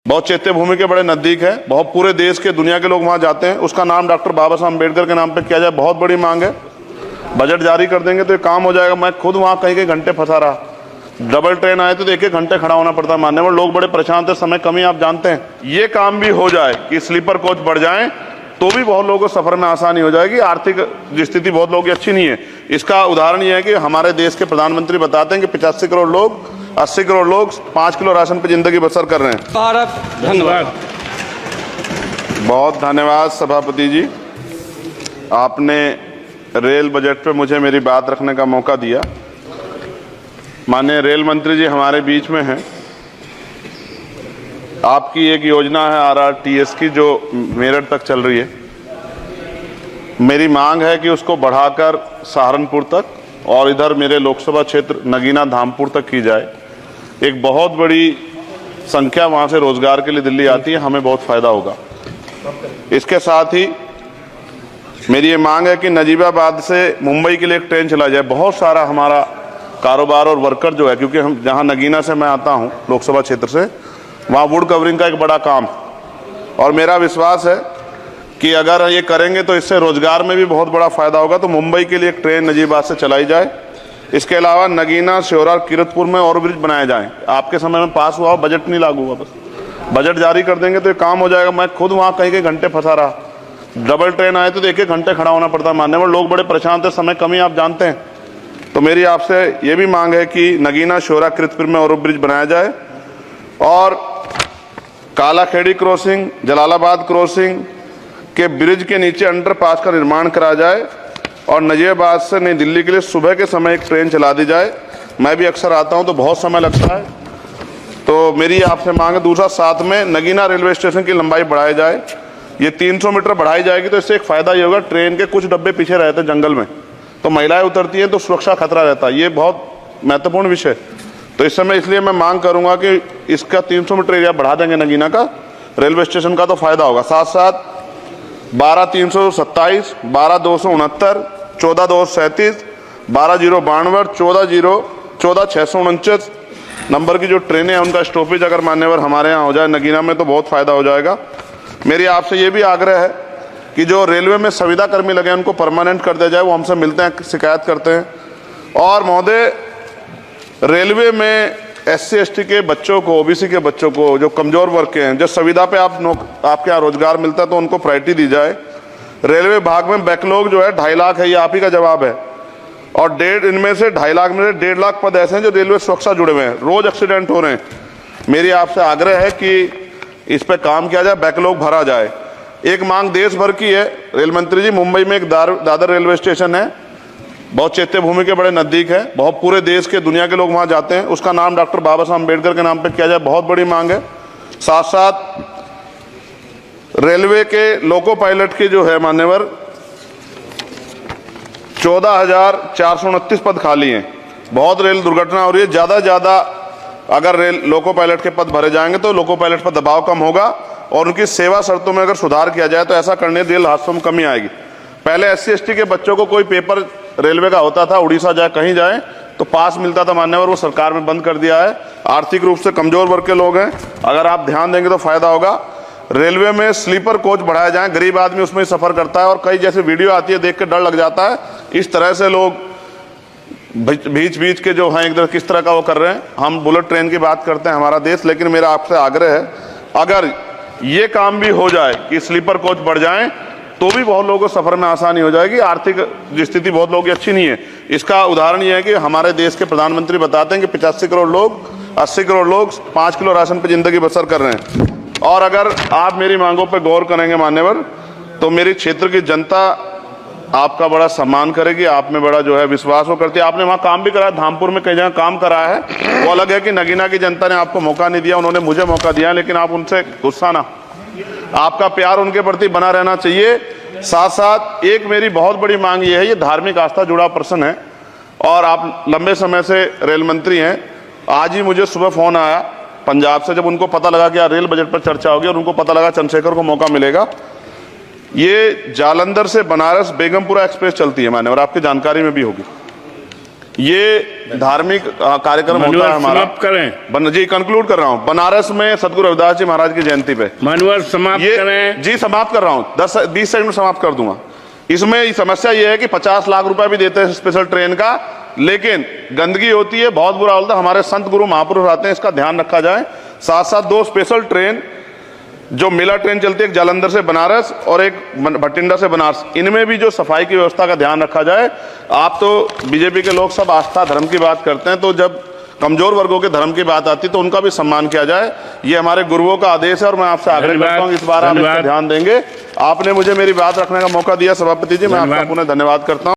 बहुत चैत्य भूमि के बड़े नजदीक है, बहुत पूरे देश के दुनिया के लोग वहां जाते हैं। उसका नाम डॉक्टर बाबा साहब अम्बेडकर के नाम पे किया जाए, बहुत बड़ी मांग है। बजट जारी कर देंगे तो ये काम हो जाएगा। मैं खुद वहां कई घंटे फंसा रहा, डबल ट्रेन आए तो एक घंटे खड़ा होना पड़ता मानने में, लोग बड़े परेशान थे, समय कमी आप जानते हैं। ये काम भी हो जाए कि स्लीपर कोच बढ़ जाए तो भी बहुत लोगों को सफर में आसानी हो जाएगी। आर्थिक स्थिति बहुत लोगों की अच्छी नहीं है। इसका उदाहरण ये है कि हमारे देश के प्रधानमंत्री बताते हैं कि 85 करोड़ लोग, 80 करोड़ लोग 5 किलो राशन पे जिंदगी बसर कर रहे हैं। भारत धन्यवाद। बहुत धन्यवाद सभापति जी, आपने रेल बजट पे मुझे मेरी बात रखने का मौका दिया। माननीय रेल मंत्री जी हमारे बीच में हैं। आपकी एक योजना है RRTS की जो मेरठ तक चल रही है। मेरी मांग है कि उसको बढ़ाकर सहारनपुर तक और इधर मेरे लोकसभा क्षेत्र नगीना धामपुर तक की जाए। एक बहुत बड़ी संख्या वहां से रोजगार के लिए दिल्ली आती है, हमें बहुत फायदा होगा। इसके साथ ही मेरी ये मांग है कि नजीबाबाद से मुंबई के लिए एक ट्रेन चला जाए। बहुत सारा हमारा कारोबार और वर्कर जो है, क्योंकि हम जहां नगीना से मैं आता हूं लोकसभा क्षेत्र से, वहाँ वुड कवरिंग का एक बड़ा काम, और मेरा विश्वास है कि अगर ये करेंगे तो इससे रोजगार में भी बहुत बड़ा फायदा होगा। तो मुंबई के लिए एक ट्रेन नजीबाबाद से चलाई जाए। इसके अलावा नगीना, श्योरा, किरतपुर में और ब्रिज बनाए जाएं। आपके समय में पास हुआ, बजट नहीं लागू हुआ, बस बजट जारी कर देंगे तो ये काम हो जाएगा। मैं खुद वहाँ कई घंटे फंसा रहा, डबल ट्रेन आए तो एक घंटे खड़ा होना पड़ता मानने में, लोग बड़े परेशान थे, समय कमी आप जानते हैं। तो मेरी आपसे ये भी मांग है कि नगीना, श्योरा, किरतपुर में और ब्रिज बनाया जाए और कालाखेड़ी क्रॉसिंग, जलालाबाद क्रॉसिंग के ब्रिज के नीचे अंडरपास का निर्माण करा जाए और नजीबाबाद से नई दिल्ली के लिए सुबह के समय एक ट्रेन चला दी जाए। मैं भी अक्सर आता हूं तो बहुत समय लगता है, तो मेरी आपसे मांग है। दूसरा, साथ में नगीना रेलवे स्टेशन की लंबाई बढ़ाई जाए। ये 300 मीटर बढ़ाई जाएगी तो इससे एक फायदा ये होगा, ट्रेन के कुछ डब्बे पीछे रहते हैं जंगल में, तो महिलाएं उतरती हैं तो सुरक्षा खतरा रहता है। ये बहुत महत्वपूर्ण विषय। तो इस समय इसलिए मैं मांग करूंगा कि इसका 300 मीटर एरिया बढ़ा देंगे नगीना का, रेलवे स्टेशन का तो फायदा होगा। साथ साथ 12,327, 12,269, 14,237, 12,092, 14,649 नंबर की जो ट्रेनें हैं उनका स्टॉपेज अगर मान्यवर हमारे यहाँ हो जाए नगीना में तो बहुत फायदा हो जाएगा। मेरी आपसे ये भी आग्रह है कि जो रेलवे में संविदा कर्मी लगे हैं उनको परमानेंट कर दिया जाए। वो हमसे मिलते हैं, शिकायत करते हैं। और महोदय, रेलवे में SC ST के बच्चों को, OBC के बच्चों को, जो कमजोर वर्ग के हैं, जो संविदा पे आपके यहाँ रोजगार मिलता है तो उनको प्रायोरिटी दी जाए। रेलवे विभाग में बैकलॉग जो है 2.5 लाख है, ये आप ही का जवाब है। और इनमें से 2.5 लाख में से 1.5 लाख पद ऐसे हैं जो रेलवे सुरक्षा जुड़े हुए हैं, रोज एक्सीडेंट हो रहे हैं। मेरी आपसे आग्रह है कि इस पर काम किया जाए, बैकलॉग भरा जाए। एक मांग देश भर की है रेल मंत्री जी, मुंबई में एक दादर रेलवे स्टेशन है, बहुत चैत्य भूमि के बड़े नजदीक है, बहुत पूरे देश के दुनिया के लोग वहां जाते हैं। उसका नाम डॉक्टर बाबा साहब अम्बेडकर के नाम पे किया जाए, बहुत बड़ी मांग है। साथ साथ रेलवे के लोको पायलट की जो है मान्यवर 14,429 पद खाली हैं। बहुत रेल दुर्घटना हो रही है, ज्यादा अगर रेल लोको पायलट के पद भरे जाएंगे तो लोको पायलट पर दबाव कम होगा और उनकी सेवा शर्तों में अगर सुधार किया जाए तो ऐसा करने रेल हादसों में कमी आएगी। पहले SC ST के बच्चों को कोई पेपर रेलवे का होता था, उड़ीसा जाए कहीं जाए तो पास मिलता था मान्यवर, वो सरकार में बंद कर दिया है। आर्थिक रूप से कमजोर वर्ग के लोग हैं, अगर आप ध्यान देंगे तो फायदा होगा। रेलवे में स्लीपर कोच बढ़ाया जाए, गरीब आदमी उसमें सफर करता है और कई जैसे वीडियो आती है देख के डर लग जाता है। इस तरह से लोग बीच के जो हैं एकदम किस तरह का वो कर रहे हैं। हम बुलेट ट्रेन की बात करते हैं हमारा देश, लेकिन मेरा आपसे आग्रह है अगर ये काम भी हो जाए कि स्लीपर कोच बढ़ जाएं तो भी बहुत लोगों को सफर में आसानी हो जाएगी। आर्थिक स्थिति बहुत लोगों की अच्छी नहीं है। इसका उदाहरण ये है कि हमारे देश के प्रधानमंत्री बताते हैं कि 85 करोड़ लोग, 80 करोड़ लोग 5 किलो राशन पे जिंदगी बसर कर रहे हैं। और अगर आप मेरी मांगों पर गौर करेंगे मान्यवर तो मेरी क्षेत्र की जनता आपका बड़ा सम्मान करेगी, आप में बड़ा जो है विश्वास वो करती है। आपने वहाँ काम भी कराया, धामपुर में कई जगह काम कराया है, वो अलग है कि नगीना की जनता ने आपको मौका नहीं दिया, उन्होंने मुझे मौका दिया, लेकिन आप उनसे गुस्सा ना, आपका प्यार उनके प्रति बना रहना चाहिए। साथ साथ एक मेरी बहुत बड़ी मांग ये है, ये धार्मिक आस्था जुड़ा प्रश्न है और आप लंबे समय से रेल मंत्री हैं। आज ही मुझे सुबह फोन आया पंजाब से, जब उनको पता लगा कि यार रेल बजट पर चर्चा होगी और उनको पता लगा चंद्रशेखर को मौका मिलेगा। ये जालंधर से बनारस बेगमपुरा एक्सप्रेस चलती है मान्यवर, आपकी जानकारी में भी होगी। ये धार्मिक कार्यक्रम होता है हमारा। समाप्त करें। जी कंक्लूड कर रहा हूँ। बनारस में सदगुरु रविदास जी महाराज की जयंती पे मानवर समाप्त करें। जी समाप्त कर रहा हूँ, 10-20 सेकंड में समाप्त कर दूंगा। इसमें समस्या ये है कि 50 लाख रुपए भी देते हैं स्पेशल ट्रेन का, लेकिन गंदगी होती है, बहुत बुरा होता है। हमारे संत गुरु महापुरुष आते हैं, इसका ध्यान रखा जाए। साथ साथ 2 स्पेशल ट्रेन जो मेला ट्रेन चलती है, एक जालंधर से बनारस और एक भटिंडा से बनारस, इनमें भी जो सफाई की व्यवस्था का ध्यान रखा जाए। आप तो बीजेपी के लोग सब आस्था धर्म की बात करते हैं, तो जब कमजोर वर्गों के धर्म की बात आती है तो उनका भी सम्मान किया जाए। ये हमारे गुरुओं का आदेश है और मैं आपसे आग्रह करता हूँ इस बार आप इस पर ध्यान देंगे। आपने मुझे मेरी बात रखने का मौका दिया सभापति जी, मैं आपका पुनः धन्यवाद करता हूँ।